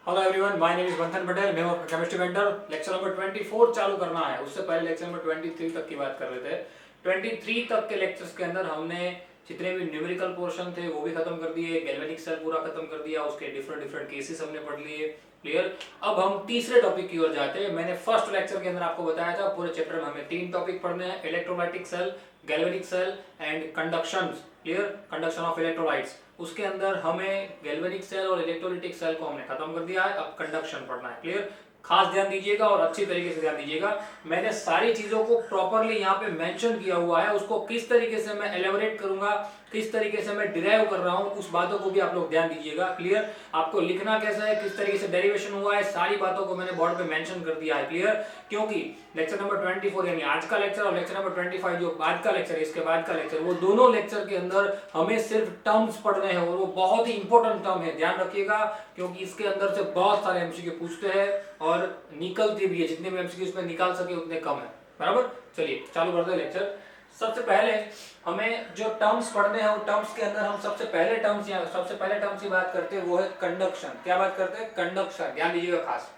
Hello everyone, my name is मंथन पटेल। मैं हूं केमिस्ट्री वेंडर। लेक्चर नंबर 24 चालू करना है। उससे पहले लेक्चर नंबर 23 तक की बात कर लेते हैं। 23 तक के लेक्चर्स के अंदर हमने जितने भी न्यूमेरिकल पोर्शन थे वो भी खत्म कर दिए, गैल्वेनिक सेल पूरा खत्म कर दिया, उसके डिफरेंट डिफरेंट केसेस हमने पढ़ लिए। क्लियर। अब हम तीसरे टॉपिक की ओर जाते हैं। मैंने फर्स्ट लेक्चर के अंदर आपको बताया था पूरे चैप्टर में हमें 3 टॉपिक पढ़ने हैं: electrolytic cell, galvanic cell and conduction. Clear, conduction of electrolytes. उसके अंदर हमें गैल्वेनिक सेल और इलेक्ट्रोलाइटिक सेल को हमने खत्म कर दिया है। अब कंडक्शन पढ़ना है। क्लियर, खास ध्यान दीजिएगा और अच्छी तरीके से ध्यान दीजिएगा। मैंने सारी चीजों को प्रॉपरली यहाँ पे मेंशन किया हुआ है। उसको किस तरीके से मैं एलेबोरेट करूंगा, किस तरीके से मैं डिराइव कर रहा हूं, उस बातों को भी आप लोग ध्यान दीजिएगा। क्लियर, आपको लिखना कैसा है, किस तरीके से डेरिवेशन हुआ है, सारी बातों को मैंने बोर्ड पे मेंशन कर दिया है। क्लियर, क्योंकि लेक्चर नंबर 24 यानी आज का लेक्चर और लेक्चर नंबर 25 जो बाद का लेक्चर है, इसके बाद का लेक्चर, वो दोनों लेक्चर के अंदर हमें सिर्फ टर्म्स पढ़ने हैं और वो बहुत ही इंपॉर्टेंट टर्म है। ध्यान रखिएगा, क्योंकि इसके अंदर से बहुत सारे एमसीक्यू पूछते हैं और निकलती भी है। जितने भी एमसीक्यू इसमें निकाल सके उतने कम है। बराबर, चलिए चालू करते हैं लेक्चर। सबसे पहले हमें जो टर्म्स पढ़ने हैं, वो टर्म्स के अंदर हम सबसे पहले टर्म्स की बात करते हैं, वो है कंडक्शन। क्या बात करते हैं? कंडक्शन। ध्यान दीजिएगा खास।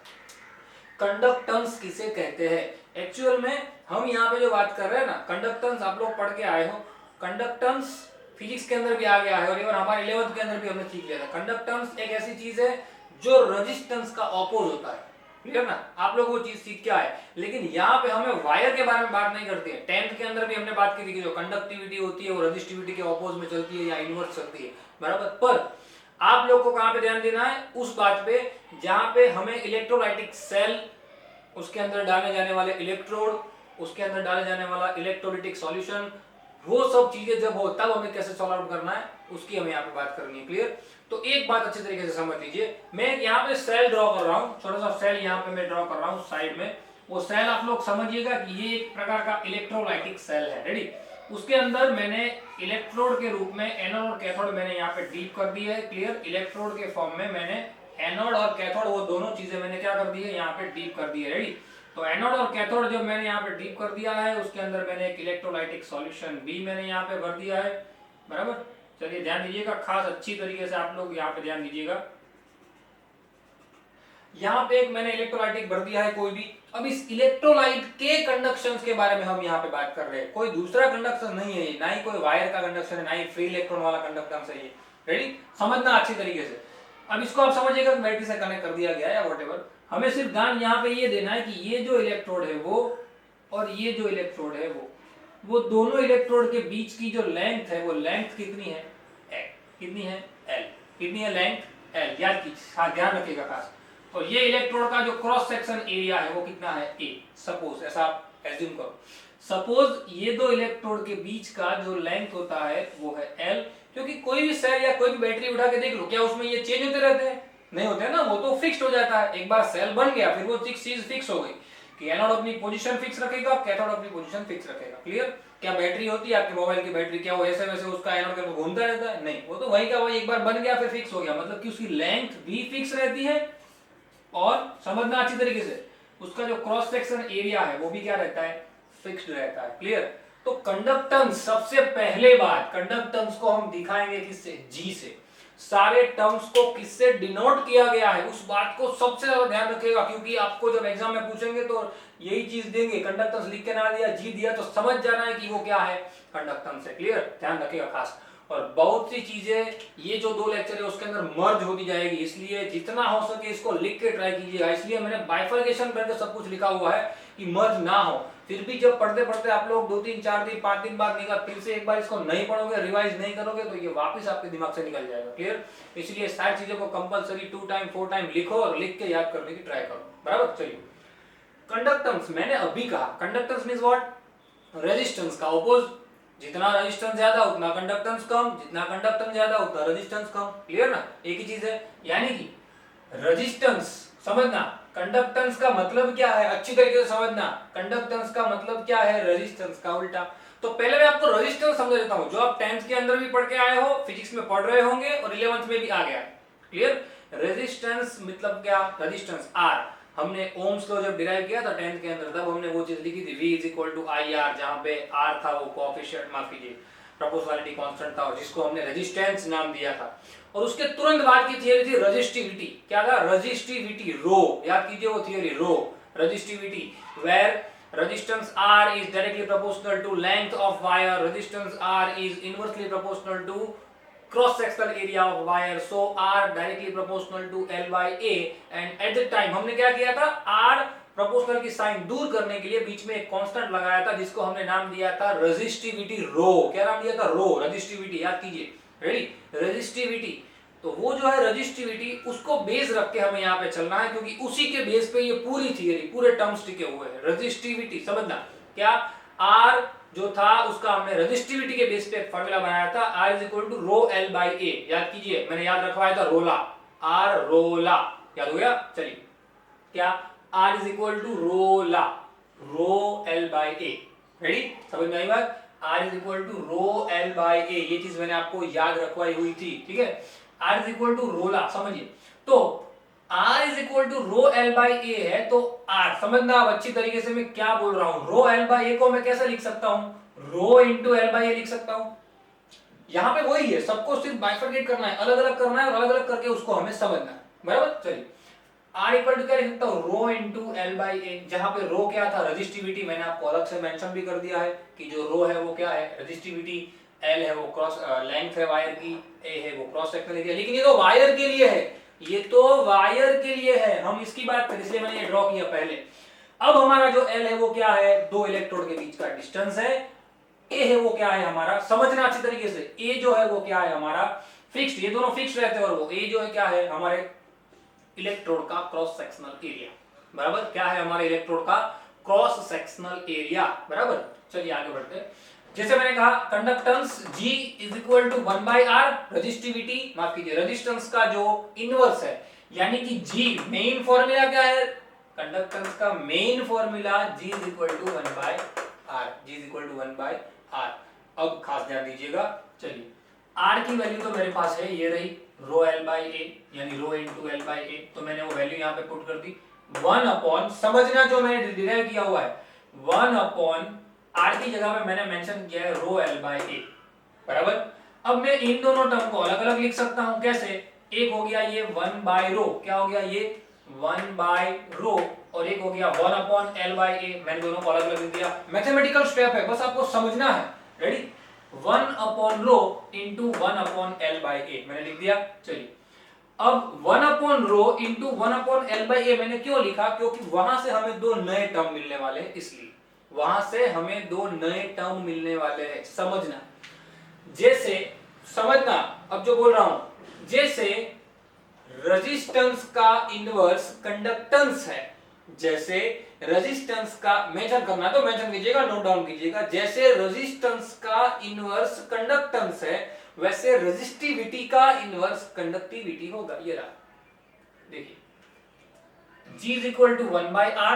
कंडक्टेंस किसे कहते हैं? एक्चुअल में हम यहाँ पे जो बात कर रहे हैं ना, कंडक्टेंस आप लोग पढ़ के आए हो। कंडक्टेंस फिजिक्स के अंदर भी आ गया है और इवन हमारे 11th के अंदर भी हमने सीख लिया था। कंडक्टेंस एक ऐसी चीज है जो रेजिस्टेंस का ऑपोज होता है। क्लियर ना? आप लोग वो चीज सीख के आए। लेकिन यहाँ पे हमें वायर के बारे में बात नहीं करते हैं। 10th के अंदर भी हमने बात की थी कि जो कंडक्टिविटी होती है वो रेजिस्टिविटी के ऑपोज में चलती है या इनवर्स चलती है। बराबर। पर आप लोग को कहां पे ध्यान देना है? उस बात पे जहां पे हमें इलेक्ट्रोलाइटिक सेल, उसके अंदर डाले जाने वाले इलेक्ट्रोड, उसके अंदर डाले जाने वाला इलेक्ट्रोलाइटिक सॉल्यूशन, वो सब चीजें जब हो तब हमें कैसे सॉल्व आउट करना है उसकी हमें यहाँ पे बात करनी है। क्लियर? तो एक बात अच्छे तरीके से समझ लीजिए। मैं यहाँ पे सेल ड्रॉ कर रहा हूँ, छोटा सा सेल यहाँ पे मैं ड्रॉ कर रहा हूँ साइड में। वो सेल आप लोग समझिएगा कि ये एक प्रकार का इलेक्ट्रोलाइटिक सेल है। रेडी? उसके अंदर मैंने इलेक्ट्रोड के रूप में एनोड और कैथोड मैंने यहाँ पे डीप कर दी है। क्लियर? इलेक्ट्रोड के फॉर्म में मैंने एनोड और कैथोड, वो दोनों चीजें मैंने क्या कर दी है, यहाँ पे डीप कर दी है। रेडी? तो एनोड और कैथोड जब मैंने यहाँ पे डीप कर दिया है, उसके अंदर मैंने एक इलेक्ट्रोलाइटिक सॉल्यूशन भी मैंने यहाँ पे भर दिया है। बराबर? चलिए ध्यान दीजिएगा खास अच्छी तरीके से, आप लोग यहाँ पे ध्यान दीजिएगा। यहाँ पे एक मैंने इलेक्ट्रोलाइटिक भर दिया है कोई भी। अब इस इलेक्ट्रोलाइट के कंडक्शन के बारे में हम यहाँ पे बात कर रहे हैं। कोई दूसरा कंडक्शन नहीं है, ना ही कोई वायर का कंडक्शन है, ना ही फ्री इलेक्ट्रॉन वाला कंडक्टेंस है ये। रेडी? समझना अच्छी तरीके से। अब इसको आप समझिएगा बैटरी से कनेक्ट कर दिया गया है या व्हाटएवर। हमें सिर्फ ध्यान यहाँ पे ये देना है कि ये जो इलेक्ट्रोड है वो और ये जो इलेक्ट्रोड है वो दोनों इलेक्ट्रोड के बीच की जो लेंथ है, वो लेंथ कितनी है? एल। कितनी है? एल। कितनी है लेंथ? एल। याद कीजिए, हाँ ध्यान रखिएगा खास। तो ये इलेक्ट्रोड का जो क्रॉस सेक्शन एरिया है वो कितना है? ए। सपोज, ऐसा आप एज्यूम करो, सपोज ये दो इलेक्ट्रोड के बीच का जो लेंथ होता है वो है एल। क्योंकि कोई भी सेल या कोई भी बैटरी उठा के देख लो, क्या उसमें ये चेंज होते रहते हैं? नहीं होते ना, वो तो फिक्स्ड हो जाता है। एक बार सेल बन गया फिर वो चीज फिक्स हो गई कि एनोड अपनी पोजीशन फिक्स रखेगा, कैथोड अपनी पोजीशन फिक्स रखेगा। क्लियर? क्या बैटरी होती है आपके मोबाइल की बैटरी, क्या वो ऐसे वैसे उसका एनोड के घूमता रहता है? नहीं, वो तो वही का वही एक बार बन गया फिर फिक्स हो गया। मतलब कि उसकी लेंथ भी फिक्स रहती है और समझना अच्छी तरीके से, उसका जो क्रॉस सेक्शन एरिया है वो भी क्या रहता है? फिक्स्ड रहता है। क्लियर? तो कंडक्टेंस, सबसे पहले बात, कंडक्टेंस को हम दिखाएंगे किससे? जी से। सारे टर्म्स को किससे डिनोट किया गया है उस बात को सबसे ज्यादा ध्यान रखिएगा, क्योंकि आपको जब एग्जाम में पूछेंगे तो यही चीज देंगे। कंडक्टेंस लिख के ना दिया, जी दिया, तो समझ जाना है कि वो क्या है? कंडक्टेंस है। क्लियर? ध्यान रखिएगा खास। और बहुत सी चीजें ये जो 2 लेक्चर है उसके अंदर मर्ज होती जाएगी, इसलिए जितना हो सके इसको लिख के ट्राई कीजिएगा। इसलिए मैंने बाइफर्केशन करके सब कुछ लिखा हुआ है कि मर्ज ना हो। फिर भी जब पढ़ते पढ़ते आप लोग 2 दिन 4 दिन 5 दिन बाद निकाल, फिर से एक बार इसको नहीं पढ़ोगे, रिवाइज नहीं करोगे, तो ये वापस आपके दिमाग से निकल जाएगा। क्लियर? इसलिए सारी चीजों को कंपलसरी 2 टाइम 4 टाइम लिखो और लिख के याद करने की ट्राई करो। बराबर? चलिए, कंडक्टेंस मैंने अभी कहा, कंडक्टेंस मींस व्हाट? रेजिस्टेंस का ऑपोज। जितना रेजिस्टेंस ज्यादा उतना कंडक्टेंस कम, जितना कंडक्टेंस ज्यादा उतना रेजिस्टेंस कम। क्लियर ना? एक ही चीज है। यानी कि रेजिस्टेंस समझना, कंडक्टेंस का मतलब क्या है अच्छी तरीके से समझना। कंडक्टेंस का मतलब क्या है? रेजिस्टेंस का उल्टा। तो पहले मैं आपको रेजिस्टेंस समझा देता हूं, जो आप 10th के अंदर भी पढ़ के आए हो, फिजिक्स में पढ़ रहे होंगे और 11th में भी आ गया। क्लियर? रेजिस्टेंस मतलब क्या? Resistance R. हमने ओम्स लॉ जब डिराइव किया था 10th के अंदर, तब हमने वो चीज लिखी थी V = IR, जहां पे R था वो कोएफिशिएंट, माफ कीजिए, प्रोपोर्शनैलिटी कांस्टेंट था, और जिसको हमने रेजिस्टेंस नाम दिया था। और उसके तुरंत बाद की थियरी थी रेजिस्टिविटी। क्या था? रेजिस्टिविटी, रो, याद कीजिए वो theory, rho, resistivity, where resistance R is directly proportional to length of wire, resistance R is inversely proportional to cross sectional area of wire, so R directly proportional to L by A, and at the time हमने क्या किया था? R proportional की sign दूर करने के लिए बीच में एक कांस्टेंट लगाया था जिसको हमने नाम दिया था रेजिस्टिविटी रो। क्या नाम दिया था? रो, रेजिस्टिविटी, याद कीजिए, रेडी, रेजिस्टिविटी। तो वो जो है रेजिस्टिविटी, उसको बेस रख के हमें यहाँ पे चलना है, क्योंकि उसी के बेस पे ये पूरी थियरी, पूरे टर्म्स टिके हुए हैं। रेजिस्टिविटी समझना, क्या R जो था उसका हमने रेजिस्टिविटी के बेस पे एक फार्मूला बनाया था, R is equal to rho L by A. याद कीजिए, मैंने याद रखवाया था रोला, R रोला, याद हो गया? चलिए, क्या R इज इक्वल टू रोला, rho L by A. Ready, समझ में आई बात? R is equal to rho L by A, ये चीज मैंने आपको याद रखवाई हुई थी, ठीक है? R इज इक्वल टू रोला, समझिए। तो R is equal to rho L by A है, तो R समझना अब अच्छी तरीके से मैं क्या बोल रहा हूं। रो एल बाई ए को मैं कैसे लिख सकता हूं? रो इंटू एल बाई ए लिख सकता हूं। यहां पे वही है, सबको सिर्फ बाइफरकेट करना है, अलग अलग करना है, और अलग अलग करके उसको हमें समझना है, बराबर? चलिए, R इक्वल टू क्या लिख सकता हूं? रो इंटू एल बाई ए, जहां पे रो क्या था? रेजिस्टिविटी। मैंने आपको अलग से मेंशन भी कर दिया है कि जो रो है वो क्या है? रेजिस्टिविटी, एल है वो क्रॉस लेंथ है वायर की, ए है वो क्रॉस सेक्शनल एरिया। लेकिन ये तो वायर के लिए है, ये तो वायर के लिए है, हम इसकी बात करें, इसलिए मैंने ये ड्रॉ किया पहले। अब हमारा जो एल है वो क्या है? दो इलेक्ट्रोड के बीच का डिस्टेंस है। ए है वो क्या है हमारा? समझना अच्छी तरीके से, ए जो है वो क्या है हमारा? फिक्स्ड, ये दोनों फिक्स्ड रहते हैं, और वो ए जो है क्या है? हमारे इलेक्ट्रोड का क्रॉस सेक्शनल एरिया, बराबर? क्या है हमारे इलेक्ट्रोड का? क्रॉस सेक्शनल एरिया, बराबर? चलिए आगे बढ़ते हैं। जैसे मैंने कहा, conductance G is equal to 1 by R, resistivity, माफ कीजिए, रेजिस्टेंस का जो इनवर्स है, यानी कि G, मेन फॉर्मूला क्या है कंडक्टेंस का? Main formula G is equal to 1 by R, G is equal to 1 by R। अब खास ध्यान दीजिएगा, चलिए, R की वैल्यू तो मेरे पास है, ये रही रो एल बाई ए, यानी रो इंटू एल बाई ए, तो मैंने वो वैल्यू यहाँ पे पुट कर दी। 1 अपॉन, समझना जो मैंने डिराइव किया हुआ है, 1 अपॉन R की जगह पे मैंने मेंशन किया है रो एल बाई ए, बराबर? अब मैं इन दोनों टर्म को अलग अलग लिख सकता हूं, कैसे? एक हो गया ये 1 बाई रो, क्या हो गया ये? 1 बाई रो, और एक हो गया 1 अपॉन एल बाई ए, मैंने दोनों को अलग अलग लिख दिया। मैथमेटिकल स्टेप है, बस आपको समझना है, ready? 1 upon rho into 1 upon L by A मैंने लिख दिया। चलिए, अब 1 upon rho into 1 upon L by A मैंने क्यों लिखा? क्योंकि वहां से हमें दो नए टर्म मिलने वाले हैं, इसलिए वहां से हमें दो नए टर्म मिलने वाले हैं, समझना। जैसे, समझना अब जो बोल रहा हूं, जैसे रेजिस्टेंस का इनवर्स कंडक्टेंस है, जैसे रेजिस्टेंस का, मेंशन करना तो मेंशन कीजिएगा, नोट डाउन कीजिएगा, जैसे रेजिस्टेंस का इनवर्स कंडक्टेंस है, वैसे रेजिस्टिविटी का इनवर्स कंडक्टिविटी होगा। ये रहा, देखिए, G is equal to 1 by R,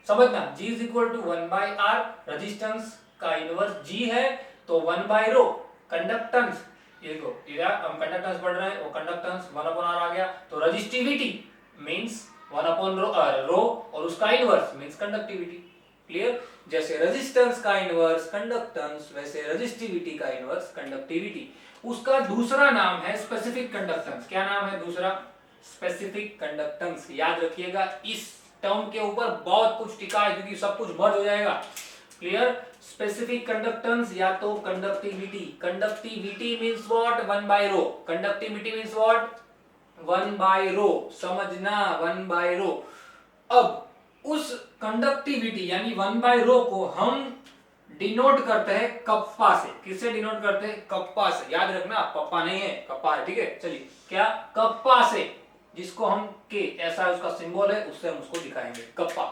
समझना, G is equal to 1 by R, resistance का इनवर्स G है, तो 1 बाई रो, कंडक्टेंस, ये देखो, इधर हम कंडक्टेंस पढ़ रहे हैं, वो कंडक्टेंस 1 अपॉन R आ गया, तो रेजिस्टिविटी मींस 1 अपॉन रो, और उसका इनवर्स मींस कंडक्टिविटी। क्लियर? जैसे रेजिस्टेंस का इनवर्स कंडक्टेंस, वैसे रेजिस्टिविटी का इनवर्स कंडक्टिविटी। उसका दूसरा नाम है स्पेसिफिक कंडक्टेंस। क्या नाम है दूसरा? Specific conductance. याद रखिएगा, इस टर्म के ऊपर बहुत कुछ टिका है, क्योंकि सब कुछ मर्ज हो जाएगा। क्लियर? स्पेसिफिक कंडक्टेंस या तो conductivity, conductivity means what? 1 by rho, conductivity means what? 1 by rho, समझना, 1 बाय रो। अब उस कंडक्टिविटी यानी 1 बाय रो को हम डिनोट करते हैं कप्पा से। किससे डिनोट करते हैं? कप्पा से। याद रखना, पप्पा नहीं है, कप्पा है, ठीक है? चलिए, क्या? कप्पा से, जिसको हम के, ऐसा उसका सिंबल है, उससे हम उसको दिखाएंगे, कप्पा।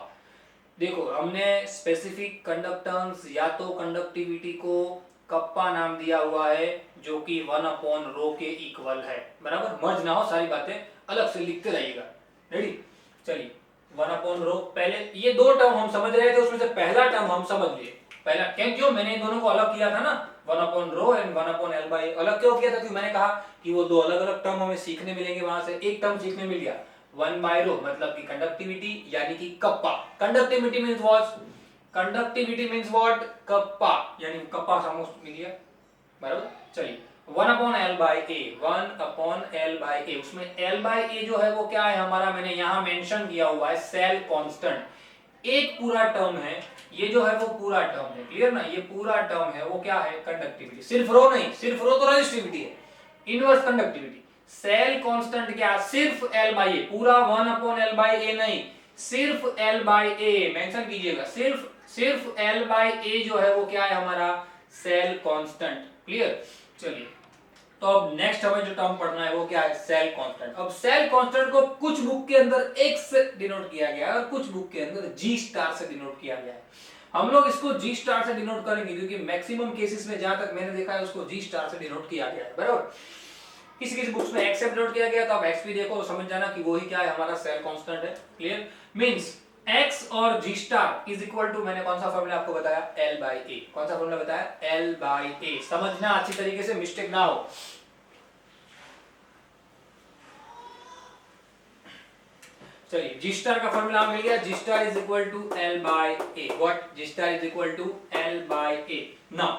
देखो, हमने स्पेसिफिक कंडक्टेंस या तो कंडक्टिविटी को कप्पा नाम दिया हुआ है, जो कि 1 अपॉन रो के इक्वल है, बराबर? मर्ज ना हो, सारी बातें अलग से लिखते रहिएगा। रेडी? चलिए, 1 अपॉन रो, पहले ये दो टर्म हम समझ रहे थे, उसमें से पहला टर्म हम समझ लिए। पहला क्यों मैंने इन दोनों को अलग किया था ना, 1 upon rho and 1 upon L by, अलग क्यों किया था? क्योंकि मैंने कहा कि वो दो अलग अलग टर्म हमें सीखने मिलेंगे, वहां से एक टर्म सीखने मिल गया, 1 बाय रो, मतलब कि कंडक्टिविटी यानी कि kappa. Conductivity means what? Conductivity means what? Kappa, यानी कप्पा समझ मिल गया, बराबर? चलिए, 1/L/A उसमें L/A जो है वो क्या है हमारा, मैंने यहां मेंशन किया हुआ है सेल कांस्टेंट, एक पूरा टर्म है, ये जो है वो पूरा टर्म है, क्लियर ना, ये पूरा टर्म है वो क्या है, कंडक्टिविटी, सिर्फ रो नहीं, सिर्फ रो तो रेजिस्टिविटी है, इनवर्स कंडक्टिविटी, सेल कांस्टेंट क्या, सिर्फ L/A, पूरा 1/L/A नहीं, सिर्फ L/A मेंशन कीजिएगा, सिर्फ L/A जो है वो क्या है हमारा, सेल कांस्टेंट, क्लियर। चलिए तो अब नेक्स्ट हमें जो टर्म पढ़ना है वो क्या है, सेल कांस्टेंट। अब सेल कांस्टेंट को कुछ बुक के अंदर x से डिनोट किया गया है और कुछ बुक के अंदर G स्टार से डिनोट किया गया है। हम लोग इसको G स्टार से डिनोट करेंगे क्योंकि मैक्सिमम केसेस में जहां तक मैंने देखा है उसको G स्टार से डिनोट किया गया है, बराबर। किसी किसी बुक्स में x से डिनोट किया गया, तो आप x भी देखो समझ जाना कि वही क्या है, हमारा सेल कांस्टेंट है, क्लियर। मींस x और G star is equal to, मैंने कौन सा फॉर्मूला आपको बताया, L/A। कौन सा फॉर्मूला बताया, L/A। समझना अच्छी तरीके से, मिस्टेक ना हो। चलिए जी स्टार का फॉर्मूला मिल गया, G star is equal to L/A। What, G star is equal to L/A। Now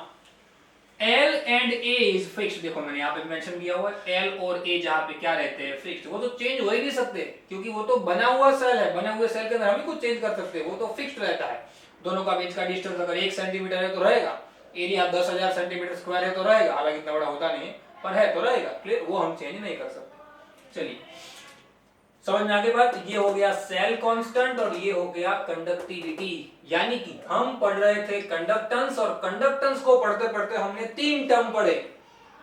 L and A is fixed, देखो मैंने यहाँ पे मेंशन किया हुआ है, L और A जहाँ पे क्या रहते हैं, फिक्स्ड, वो तो चेंज हो ही नहीं सकते क्योंकि वो तो बना हुआ सेल है, बने हुए सेल के अंदर हम ही कुछ चेंज कर सकते हैं, वो तो फिक्स्ड रहता है। दोनों का बीच का डिस्टेंस अगर 1 सेंटीमीटर है तो रहेगा, एरिया 10,000 सेंटीमीटर स्क्वायर है तो रहेगा, हालांकि इतना बड़ा होता नहीं है पर है तो रहेगा, क्लियर, वो हम चेंज नहीं कर सकते। चलिए समझ में आगे बात, ये हो गया सेल कांस्टेंट और ये हो गया कंडक्टिविटी। यानी कि हम पढ़ रहे थे कंडक्टेंस, और कंडक्टेंस को पढ़ते पढ़ते हमने तीन टर्म पढ़े,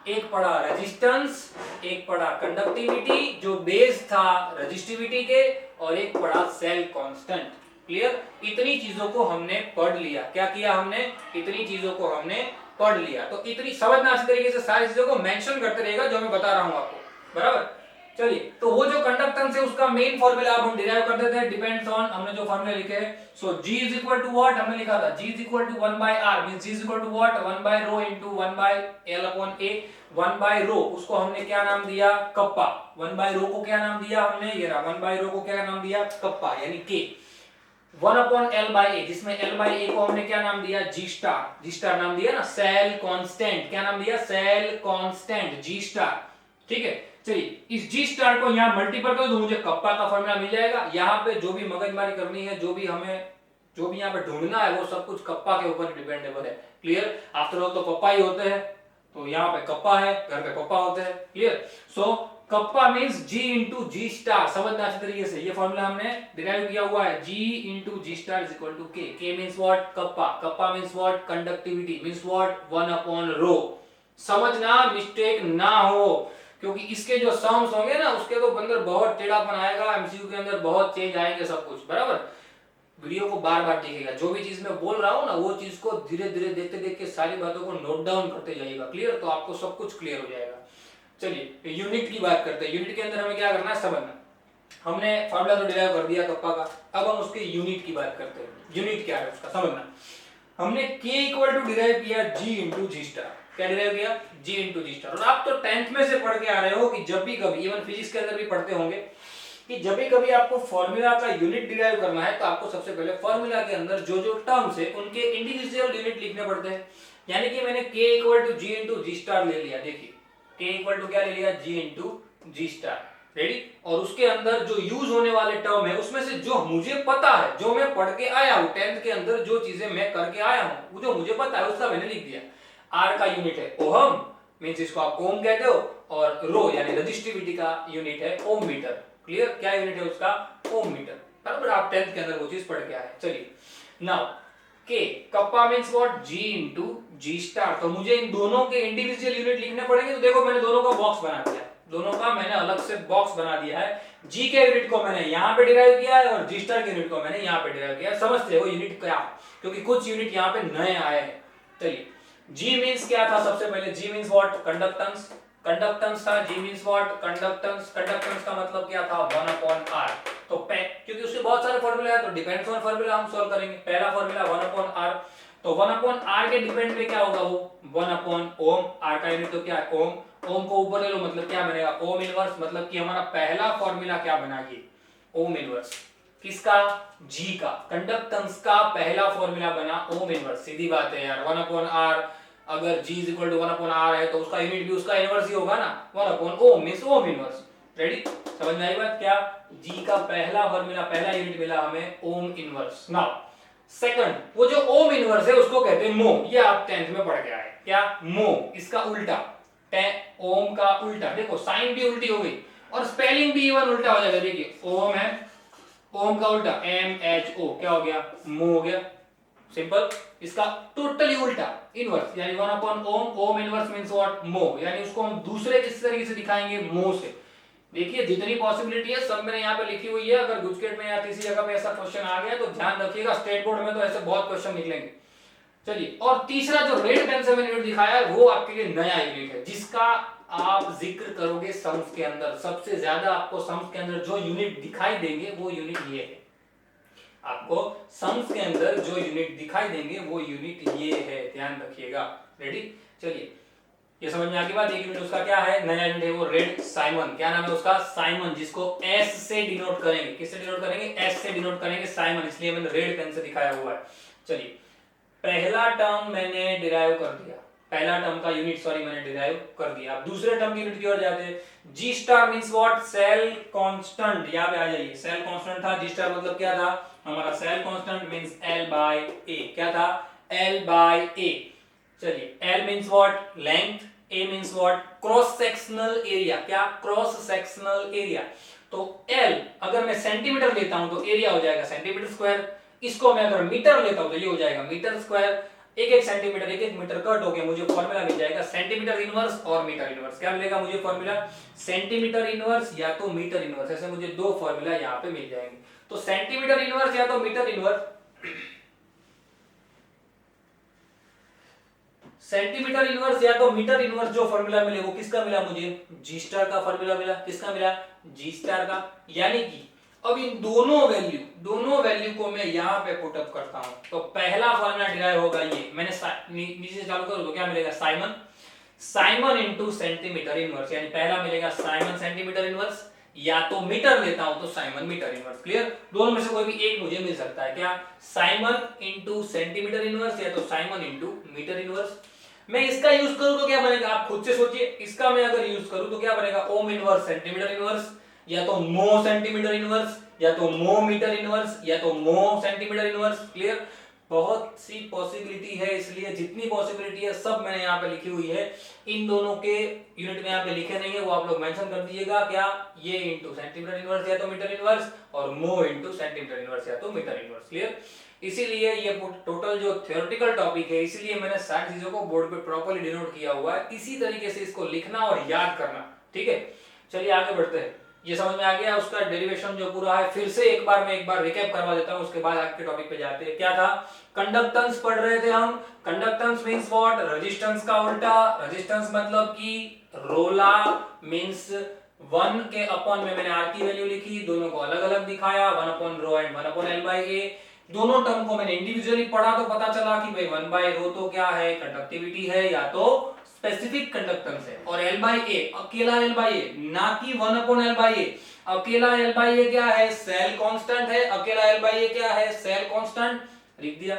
एक पढ़ा रेजिस्टेंस, एक पढ़ा कंडक्टिविटी जो बेस था रेजिस्टिविटी के, और एक पढ़ा सेल कांस्टेंट, क्लियर। इतनी चीजों को हमने पढ़ लिया, क्या किया हमने, इतनी चीजों को हमने पढ़ लिया। तो इतनी समझना अच्छी तरीके से, सारी चीजों को मेंशन करते रहेगा जो मैं बता रहा हूं आपको, बराबर। चलिए तो वो जो कंडक्टेंस है उसका मेन फॉर्मूला अब हम डिराइव कर देते हैं, डिपेंड्स ऑन, हमने जो फॉर्मूला लिखे हैं, so G is equal to what, हमने लिखा था G is equal to 1/R, means G is equal to what, 1/ρ into 1/L/A। 1/ρ उसको हमने क्या नाम दिया, कप्पा। 1/ρ को क्या नाम दिया हमने, ये रहा, 1/ρ को क्या नाम दिया, कप्पा यानी K। 1/L/A, जिसमें L/A को हमने क्या नाम दिया, G स्टार, G स्टार नाम दिया ना, सेल कांस्टेंट, क्या नाम दिया, सेल कांस्टेंट, G स्टार, ठीक है। चलिए इस G स्टार को यहाँ मल्टीपल कर दो, मुझे कप्पा का फॉर्मूला मिल जाएगा। यहाँ पे जो भी मगजमारी करनी है, जो भी हमें, जो भी यहाँ पे ढूंढना है, वो सब कुछ कप्पा के ऊपर डिपेंडेबल है, क्लियर। आफ्टर ऑल तो कप्पा ही होते हैं, तो यहाँ पे कप्पा है, घर पे कप्पा होते हैं, clear. So kappa means G into G star, समझना अच्छी तरीके से, ये फॉर्मूला हमने डिराइव किया हुआ है, G into G star is equal to K। K means what, kappa, kappa means what, conductivity, means what, 1/ρ। समझना, मिस्टेक ना हो, क्योंकि इसके जो सम्स होंगे ना उसके तो अंदर बहुत टेढ़ापन आएगा, एमसीक्यू के अंदर बहुत चेंज आएंगे, सब कुछ, बराबर। वीडियो को बार बार देखिएगा, जो भी चीज मैं बोल रहा हूँ ना वो चीज को धीरे धीरे देखते देख के सारी बातों को नोट डाउन करते जाइएगा, क्लियर, तो आपको सब कुछ क्लियर हो जाएगा। चलिए यूनिट की बात करते हैं, यूनिट के अंदर हमें क्या करना है, समझना। हमने फॉर्मूला तो डिराइव कर दिया कप्पा का, अब हम उसके यूनिट की बात करते हैं। यूनिट क्या है उसका, समझना। हमने K इक्वल टू डिराइव किया G इंटू G स्टार, क्या डिराइव किया, G इंटू G स्टार। और आप तो 10th में से पढ़ के आ रहे हो कि जब भी कभी, इवन फिजिक्स के अंदर भी पढ़ते होंगे कि जब भी कभी आपको फॉर्मूला का यूनिट डिराइव करना है तो आपको सबसे पहले फॉर्मूला के अंदर जो जो टर्म्स है उनके इंडिविजुअल यूनिट लिखने पड़ते हैं। यानी कि मैंने K equal to G into G star ले लिया, देखिए K इक्वल टू क्या ले लिया, G into G star, ready. और उसके अंदर जो यूज होने वाले टर्म है उसमें से जो मुझे पता है, जो मैं पढ़ के आया हूं 10th के अंदर, जो चीजें मैं करके आया हूं, वो जो मुझे पता है उसका मैंने लिख दिया। R का यूनिट है ओहम, मींस इसको आप ओम कहते हो, और रो यानी रेजिस्टिविटी का यूनिट है ओम मीटर, क्लियर। क्या यूनिट है उसका, ओम मीटर, बराबर। आप 10th के अंदर वो चीज पढ़ के आए। चलिए now K, kappa means what, G into G star. तो मुझे इन दोनों के इंडिविजुअल यूनिट लिखने पड़ेंगे, तो देखो मैंने दोनों का बॉक्स बना दिया, दोनों का मैंने अलग से बॉक्स बना दिया है। G के यूनिट को मैंने यहाँ पे डिराइव किया है और G स्टार के यूनिट को मैंने यहाँ पे डिराइव किया है। समझते हो यूनिट क्या है, क्योंकि कुछ यूनिट यहाँ पे नए आए हैं। चलिए G मींस क्या था, सबसे पहले G means what, conductance, conductance था। G means what, conductance, conductance का मतलब क्या था, 1/R। तो क्योंकि उसके बहुत सारे फॉर्मूला है तो डिपेंड्स ऑन फॉर्मूला हम सॉल्व करेंगे। पहला फॉर्मूला 1/R, तो 1/R के डिपेंड पे क्या होगा, वो 1/ओम। R का यूनिट तो क्या है, ओम। ओम को ऊपर ले लो, मतलब क्या बनेगा, ओम इनवर्स, मतलब कि हमारा पहला फॉर्मूला क्या बना, ये ओम इनवर्स। किसका, G का, कंडक्टेंस का पहला फॉर्मूला बना ओम इनवर्स। सीधी बात है यार, 1/R अगर g is equal to 1/r है तो उसका यूनिट भी उसका इनवर्स ही होगा ना, 1/ओम मींस ओम इनवर्स। रेडी, समझ में आई बात? क्या g का पहला फॉर्मूला, पहला यूनिट मिला हमें ओम इनवर्स। नाउ सेकंड, वो जो ओम इनवर्स है उसको कहते हैं मो, ये आप 10th में पढ़ के आए। क्या मो, इसका उल्टा, ओम का उल्टा, देखो साइन भी उल्टी हो गई और स्पेलिंग भी इवन उल्टा हो जाएगा। देखिए ओम है, ओम का उल्टा MHO, क्या हो गया? मो हो गया। सिंपल, इसका टोटली उल्टा इनवर्स, यानी 1/ओम, ओम इनवर्स मींस व्हाट? मो, यानी उसको हम दूसरे किस तरीके से दिखाएंगे? मो से। देखिए जितनी पॉसिबिलिटी है सब मैंने यहाँ पे लिखी हुई है, अगर गुजकेट में या किसी जगह पे ऐसा क्वेश्चन आ गया तो ध्यान रखिएगा, स्टेट बोर्ड में तो ऐसे बहुत क्वेश्चन निकलेंगे। चलिए, और तीसरा जो रेड पेन से मैंने यूनिट दिखाया है वो आपके लिए नया यूनिट है, जिसका आप जिक्र करोगे सम्स के अंदर। सबसे ज्यादा आपको सम्स के अंदर जो यूनिट दिखाई देंगे वो यूनिट ये है। आपको सम्स के अंदर जो यूनिट दिखाई देंगे वो यूनिट ये है, ध्यान रखिएगा। रेडी, चलिए ये समझ में आ गई बात। एक यूनिट उसका क्या है, नया यूनिट है वो रेड साइमन। क्या नाम है उसका? साइमन, जिसको एस से डिनोट करेंगे। किससे डिनोट करेंगे? एस से डिनोट करेंगे, साइमन, इसलिए मैंने रेड पेन से दिखाया हुआ है। चलिए, पहला टर्म मैंने डिराइव कर दिया, पहला टर्म का यूनिट सॉरी मैंने डिराइव कर दिया। अब दूसरे टर्म की यूनिट की ओर जाते हैं। G star means what? Cell constant. यहां पे आ जाइए, सेल कांस्टेंट था, जी स्टार मतलब क्या था हमारा? Cell constant means L/A। क्या था? L/A। चलिए, L means what? Length, A means what? Cross sectional area. क्या? Cross sectional area. तो L अगर मैं सेंटीमीटर लेता हूं तो एरिया हो जाएगा सेंटीमीटर स्क्वायर, इसको मैं अगर मीटर लेता हूं तो ये हो जाएगा मीटर स्क्वायर। एक एक सेंटीमीटर, एक एक मीटर कट हो गया, मुझे फॉर्मूला मिल जाएगा सेंटीमीटर इनवर्स और मीटर इनवर्स। क्या मिलेगा मुझे फॉर्मूला? सेंटीमीटर इनवर्स या तो मीटर इनवर्स, ऐसे मुझे दो फॉर्मूला यहाँ पे मिल जाएंगे। तो सेंटीमीटर इनवर्स या तो मीटर इनवर्स, सेंटीमीटर इनवर्स या तो मीटर इनवर्स जो फॉर्मूला मिले वो किसका मिला मुझे? जी स्टार का फॉर्मूला मिला। किसका मिला? जी स्टार का। यानी कि अब इन दोनों वैल्यू को मैं यहां पे पुट अप करता हूं तो पहला फॉर्मूला डिराइव होगा ये। मैंने नीचे से चालू करूं तो क्या मिलेगा? Simon, Simon into centimetre inverse, यानी पहला मिलेगा साइमन सेंटीमीटर इनवर्स, या तो मीटर लेता हूं तो साइमन मीटर इनवर्स। क्लियर? दोनों में से कोई भी एक मुझे मिल सकता है। क्या? साइमन इनटू सेंटीमीटर इनवर्स या तो साइमन इनटू मीटर इनवर्स। मैं इसका यूज करूं तो क्या बनेगा? आप खुद से सोचिए, इसका मैं अगर यूज करूं तो क्या बनेगा? ओम इनवर्स सेंटीमीटर इनवर्स, या तो मो सेंटीमीटर इनवर्स, या तो मो मीटर इनवर्स, या तो मो सेंटीमीटर इनवर्स। क्लियर? बहुत सी पॉसिबिलिटी है, इसलिए जितनी पॉसिबिलिटी है सब मैंने यहाँ पे लिखी हुई है। इन दोनों के यूनिट में यहाँ पे लिखे नहीं है, वो आप लोग मेंशन कर दीजिएगा। क्या? ये इनटू सेंटीमीटर इनवर्स या तो मीटर इनवर्स, और मो इनटू सेंटीमीटर इनवर्स या तो मीटर इनवर्स। क्लियर? इसीलिए ये टोटल जो थ्योरेटिकल टॉपिक है, इसलिए मैंने सारी चीजों को बोर्ड पे प्रॉपर्ली डिनोट किया हुआ है। इसी तरीके से इसको लिखना और याद करना। ठीक है, चलिए आगे बढ़ते हैं। ये समझ में आ गया उसका डेरिवेशन जो पूरा है। फिर से एक बार रिकैप करवा देता हूं, उसके बाद आपके टॉपिक पे जाते हैं। क्या था? कंडक्टेंस पढ़ रहे थे हम। Conductance means what? रेजिस्टेंस का उल्टा। रेजिस्टेंस मतलब कि रोला मींस 1 के अपॉन में मैंने R की वैल्यू लिखी, दोनों को अलग अलग दिखाया, 1/ρ एंड 1/L/A। दोनों टर्म को मैंने इंडिविजुअली पढ़ा तो पता चला कि भाई 1/ρ तो क्या है? कंडक्टिविटी है या तो स्पेसिफिक कंडक्टेंस है, और L/A अकेला L/A, ना कि 1/L/A। अकेला L/A क्या है? सेल कांस्टेंट है। अकेला L/A क्या है? Cell constant. लिख दिया।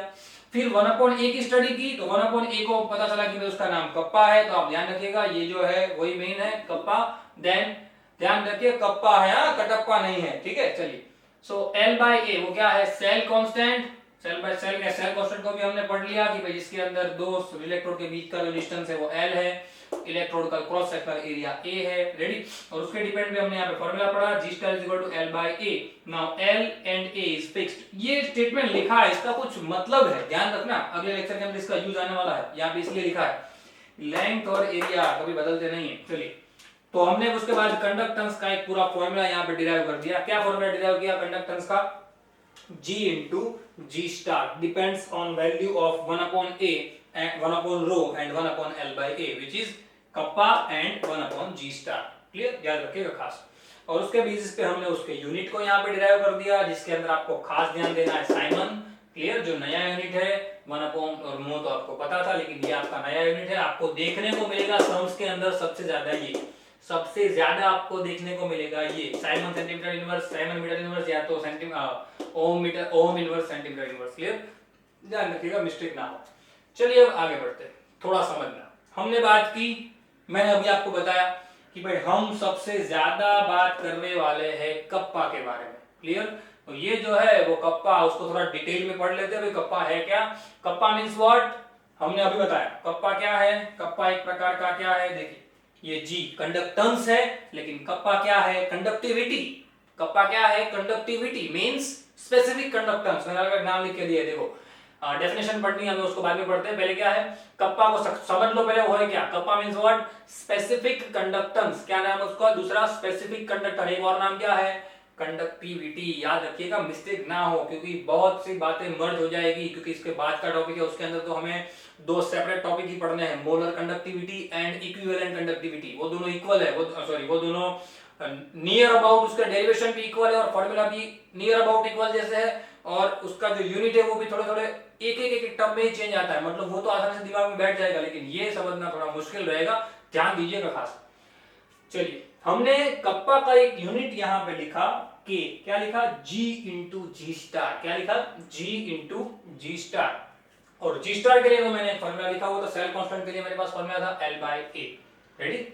फिर 1/A की स्टडी की तो 1/A को पता चला कि उसका नाम कप्पा है, तो आप ध्यान रखिएगा ये जो है वही मेन है, कप्पा। देन ध्यान रखिए कप्पा है, कटप्पा नहीं है। ठीक है, चलिए। सो L/A वो क्या है? Cell constant. Cell by cell का सेल कांस्टेंट को भी हमने पढ़ लिया कि भाई इसके अंदर दो इलेक्ट्रोड के बीच का जो डिस्टेंस है वो L है, इलेक्ट्रोड का क्रॉस सेक्शनल एरिया A है। रेडी? और उसके डिपेंड पे हमने यहाँ पे फॉर्मूला पढ़ा, G star is equal to L/A। Now L and A is fixed. ये स्टेटमेंट लिखा है, इसका कुछ मतलब है, ध्यान रखना, अगले लेक्चर के अंदर इसका यूज आने वाला है। यहाँ पे इसलिए लिखा है, लेंथ और एरिया कभी बदलते नहीं है। चलिए, तो हमने उसके बाद कंडक्टेंस का एक पूरा फॉर्मूला यहाँ पे डिराइव कर दिया। क्या फॉर्मूला डिराइव किया कंडक्टेंस का? G into G star depends on value of 1/A and 1/ρ and 1/L/A, which is kappa and 1/G star. Clear? याद रखिएगा खास। और उसके बेसिस पे हमने उसके यूनिट को यहाँ पे डिराइव कर दिया, जिसके अंदर आपको खास ध्यान देना है साइमन। क्लियर? जो नया यूनिट है 1/, और मो तो आपको पता था, लेकिन ये आपका नया यूनिट है। आपको देखने को मिलेगा सम्स के अंदर सबसे ज्यादा ये, सबसे ज्यादा आपको देखने को मिलेगा ये siemens centimetre inverse, siemens metre inverse, या तो ohm metre, ohm inverse, centimetre inverse. Clear? ध्यान रखिएगा मिस्टेक ना हो। चलिए अब आगे बढ़ते हैं। थोड़ा समझना। हमने बात की, मैंने अभी आपको बताया कि भाई हम सबसे ज्यादा बात करने वाले हैं कप्पा के बारे में। क्लियर? तो ये जो है वो कप्पा, उसको थोड़ा डिटेल में पढ़ लेते हैं भाई कप्पा है क्या। कप्पा मीन्स व्हाट, हमने अभी बताया कप्पा क्या है। कप्पा एक प्रकार का क्या है, देखिए ये जी कंडक्टेंस है, लेकिन कप्पा क्या है, कंडक्टिविटी। कप्पा क्या है, कंडक्टिविटी मींस स्पेसिफिक कंडक्टेंस। मैंने अगर नाम लिख के दिया, देखो डेफिनेशन पढ़नी है हमें, उसको बाद में पढ़ते हैं। पहले क्या है कप्पा को समझ लो, पहले वो है क्या। Kappa means what, specific conductance. क्या नाम है उसका दूसरा, स्पेसिफिक कंडक्टर। एक और नाम क्या है, कंडक्टिविटी। याद रखिएगा, मिस्टेक ना हो, क्योंकि बहुत सी बातें मर्ज हो जाएगी, क्योंकि इसके बाद का टॉपिक है, उसके अंदर तो हमें दो सेपरेट टॉपिक ही पढ़ने हैं, molar conductivity and equivalent conductivity. वो दोनों इक्वल है, वो दोनों नियर अबाउट, उसका डेरिवेशन भी इक्वल है और फॉर्मूला भी नियर अबाउट इक्वल जैसे है, और उसका जो यूनिट है वो भी थोड़े थोड़े एक टर्म में ही चेंज आता है। मतलब वो तो आसानी से दिमाग में बैठ जाएगा, लेकिन ये समझना थोड़ा मुश्किल रहेगा, ध्यान दीजिएगा खास। चलिए, हमने कप्पा का एक यूनिट यहां पे लिखा के, क्या लिखा, G इंटू जी स्टार। क्या लिखा, G इंटू जी स्टार। और जी स्टार के लिए तो मैंने फॉर्मूला लिखा हुआ था, सेल कांस्टेंट के लिए मेरे पास फॉर्मूला था L बाय A। रेडी?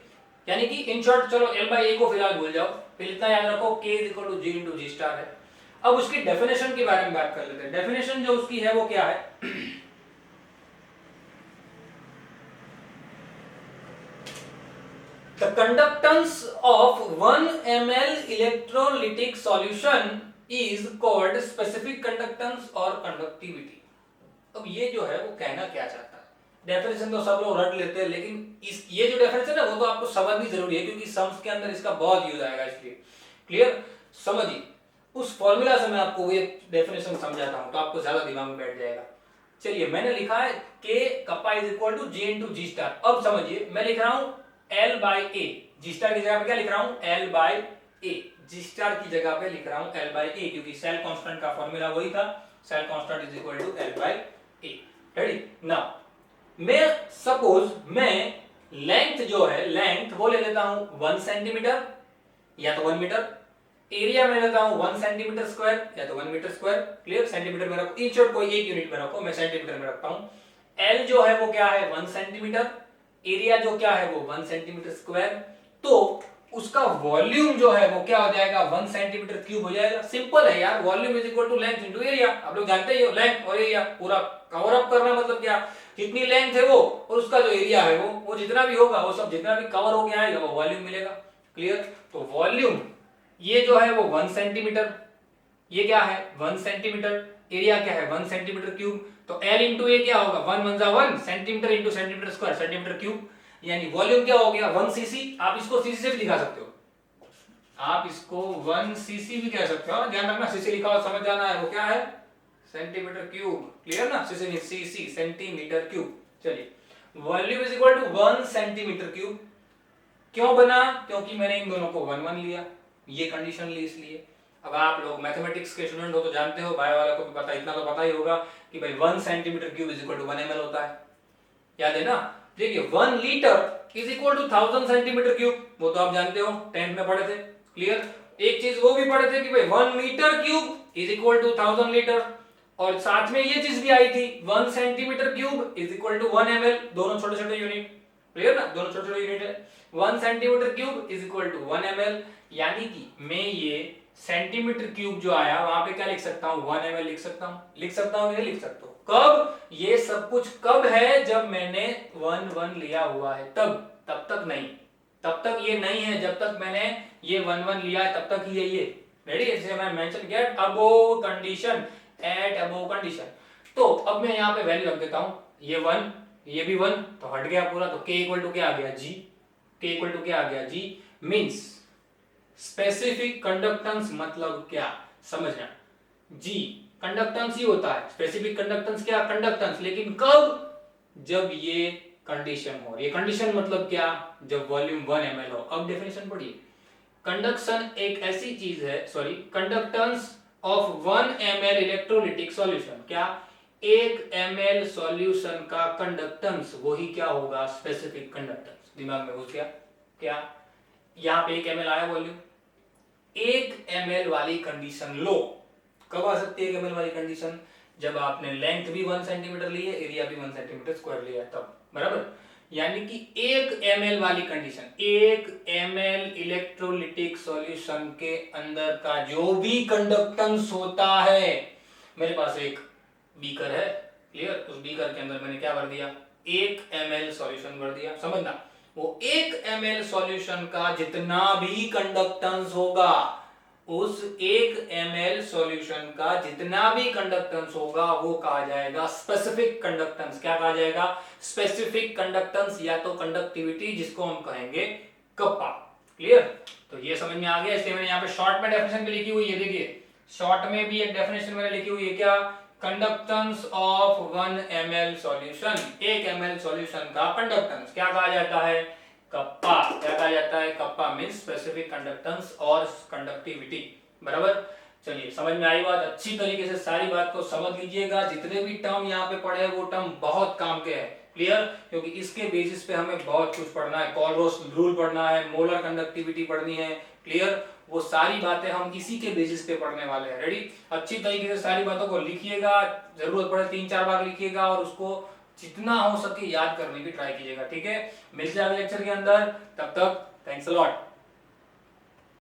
यानी कि इन शॉर्ट, चलो L बाय A को फिलहाल भूल जाओ, फिर इतना याद रखो K is equal to G into G star है। अब उसकी डेफिनेशन के बारे में बात कर लेते हैं। डेफिनेशन जो उसकी है वो क्या है, the conductance of 1 ml electrolytic solution is called specific conductance or conductivity। अब ये जो है वो कहना क्या चाहता है, डेफिनेशन तो सब लोग रट लेते हैं, लेकिन इस ये जो डेफिनेशन है वो तो आपको समझनी जरूरी है, क्योंकि सम्स के अंदर इसका बहुत यूज आएगा, इसलिए क्लियर। समझिए, उस फॉर्मूला से मैं आपको ये डेफिनेशन समझाता हूं तो आपको ज्यादा दिमाग में बैठ जाएगा। चलिए, मैंने लिखा है के kappa is equal to G into G star. अब समझिए, मैं लिख रहा हूं L by A, G star की जगह पे क्या लिख रहा हूं, L by A। G star की जगह पे लिख रहा हूं L बाय A, क्योंकि सेल कांस्टेंट का फॉर्मूला वही था, cell constant is equal to L by A। Ready? Now मैं सपोज मैं लेंथ जो है, लेंथ वो ले लेता हूं 1 सेंटीमीटर या तो 1 मीटर, एरिया में लेता हूं 1 सेंटीमीटर स्क्वायर या तो 1 मीटर स्क्वायर। क्लियर? सेंटीमीटर में रखो, इन शॉर्ट कोई एक यूनिट में रखो, मैं सेंटीमीटर में रखता हूं। L जो है वो क्या है, 1 सेंटीमीटर, एरिया जो क्या है वो 1 सेंटीमीटर स्क्वायर। तो उसका वॉल्यूम जो है वो क्या हो जाएगा, 1 सेंटीमीटर क्यूब हो जाएगा। सिंपल है यार, volume is equal to length into area. आप लोग जानते ही हो, लेंथ और एरिया पूरा कवर अप करना मतलब क्या, कितनी लेंथ है वो और उसका जो एरिया है वो जितना भी होगा, वो सब जितना भी कवर हो गया आएगा वो वॉल्यूम मिलेगा। क्लियर? तो वॉल्यूम ये जो है वो 1 सेंटीमीटर, ये क्या है 1 सेंटीमीटर, एरिया क्या है 1 सेंटीमीटर क्यूब। तो L इंटू ए क्या होगा, 1 1 1 centimetre into centimetre square centimetre cube, यानी वॉल्यूम क्या हो गया 1 सीसी। आप इसको सीसी से भी दिखा सकते हो, आप इसको 1 सीसी भी कह सकते हो, ध्यान रखना सीसी लिखा हुआ समझ जाना है, वो क्या है सेंटीमीटर क्यूब। क्लियर ना, CC means CC centimetre cube. चलिए, volume is equal to 1 centimetre cube. क्यों बना, क्योंकि मैंने इन दोनों को 1 1 लिया, ये कंडीशन ली इसलिए। अब आप लोग मैथमेटिक्स के स्टूडेंट हो तो जानते हो, बायो वाला को भी पता, इतना तो पता ही होगा कि भाई 1 centimetre cube is equal to 1 ml होता है, याद है ना। देखिए 1 litre is equal to 1000 centimetre cube, वो तो आप जानते हो, 10th में पढ़े थे। क्लियर? एक चीज वो भी पढ़े थे कि भाई 1 metre cube is equal to 1000 litre, और साथ में ये चीज भी आई थी 1 centimetre cube is equal to 1 ml, दोनों छोटे छोटे यूनिट। क्लियर ना, दोनों छोटे छोटे यूनिट है। 1 centimetre cube is equal to 1 ml, यानी कि मैं ये सेंटीमीटर क्यूब जो आया वहां पे क्या लिख सकता हूं, 1 ml लिख सकता हूं। लिख सकता हूं नहीं लिख सकता हूं, कब, ये सब कुछ कब है, जब मैंने 1 1 लिया हुआ है तब, तब तक नहीं, तब तक ये नहीं है जब तक मैंने ये 1 1 लिया है, तब तक ही है ये। रेडी? जैसे मैं मेंशन किया above condition, at above condition. तो अब मैं यहाँ पे वैल्यू रख देता हूं, ये 1 ये भी 1 तो हट गया पूरा, तो k इक्वल टू क्या आ गया G, k इक्वल टू क्या आ गया G। मींस स्पेसिफिक कंडक्टेंस मतलब क्या, समझना। G कंडक्टेंस ही होता है, स्पेसिफिक कंडक्टेंस क्या, कंडक्टेंस, लेकिन कब, जब ये कंडीशन हो। ये कंडीशन मतलब क्या, जब वॉल्यूम 1 ml हो। अब डेफिनेशन पढ़िए, कंडक्शन एक ऐसी चीज है, sorry, conductance of 1 ml electrolytic solution, क्या 1 ml सॉल्यूशन का कंडक्टेंस वही क्या होगा, स्पेसिफिक कंडक्टेंस। दिमाग में घुस गया क्या, यहां पे 1 ml आया वॉल्यूम, 1 ml वाली कंडीशन लो, कब आ सकती है 1 ml वाली कंडीशन, जब आपने लेंथ भी 1 सेंटीमीटर ली है, एरिया भी 1 सेंटीमीटर स्क्वायर लिया है, तब बराबर। यानी कि 1 ml वाली कंडीशन, 1 ml इलेक्ट्रोलिटिक सॉल्यूशन के अंदर का जो भी कंडक्टेंस होता है, मेरे पास एक बीकर है, क्लियर, उस बीकर के अंदर मैंने क्या भर दिया, 1 ml सॉल्यूशन भर दिया। समझना, वो 1 ml सॉल्यूशन का जितना भी कंडक्टेंस होगा, उस 1 ml सॉल्यूशन का जितना भी कंडक्टेंस होगा वो कहा जाएगा स्पेसिफिक कंडक्टेंस। क्या कहा जाएगा, स्पेसिफिक कंडक्टेंस या तो कंडक्टिविटी, जिसको हम कहेंगे कप्पा। क्लियर, तो ये समझ में आ गया। इसलिए मैंने यहाँ पे शॉर्ट में डेफिनेशन भी लिखी हुई है, देखिए शॉर्ट में भी एक डेफिनेशन मैंने लिखी हुई है, क्या, conductance of 1 ml solution, 1 ml solution का कंडक्टेंस क्या कहा जाता है, कप्पा। क्या कहा जाता है, कप्पा मींस स्पेसिफिक कंडक्टेंस और कंडक्टिविटी। बराबर, चलिए समझ में आई बात। अच्छी तरीके से सारी बात को समझ लीजिएगा। जितने भी टर्म यहाँ पे पढ़े वो टर्म बहुत काम के हैं, क्लियर, क्योंकि इसके बेसिस पे हमें बहुत कुछ पढ़ना है। कॉलरोस रूल पढ़ना है, मोलर कंडक्टिविटी पढ़नी है, क्लियर, वो सारी बातें हम इसी के बेसिस पे पढ़ने वाले हैं। रेडी, अच्छी तरीके से सारी बातों को लिखिएगा, जरूरत पड़े 3-4 बार लिखिएगा और उसको जितना हो सके याद करने की ट्राई कीजिएगा। ठीक है, मिलते हैं अगले लेक्चर के अंदर, तब तक थैंक्स अ लॉट।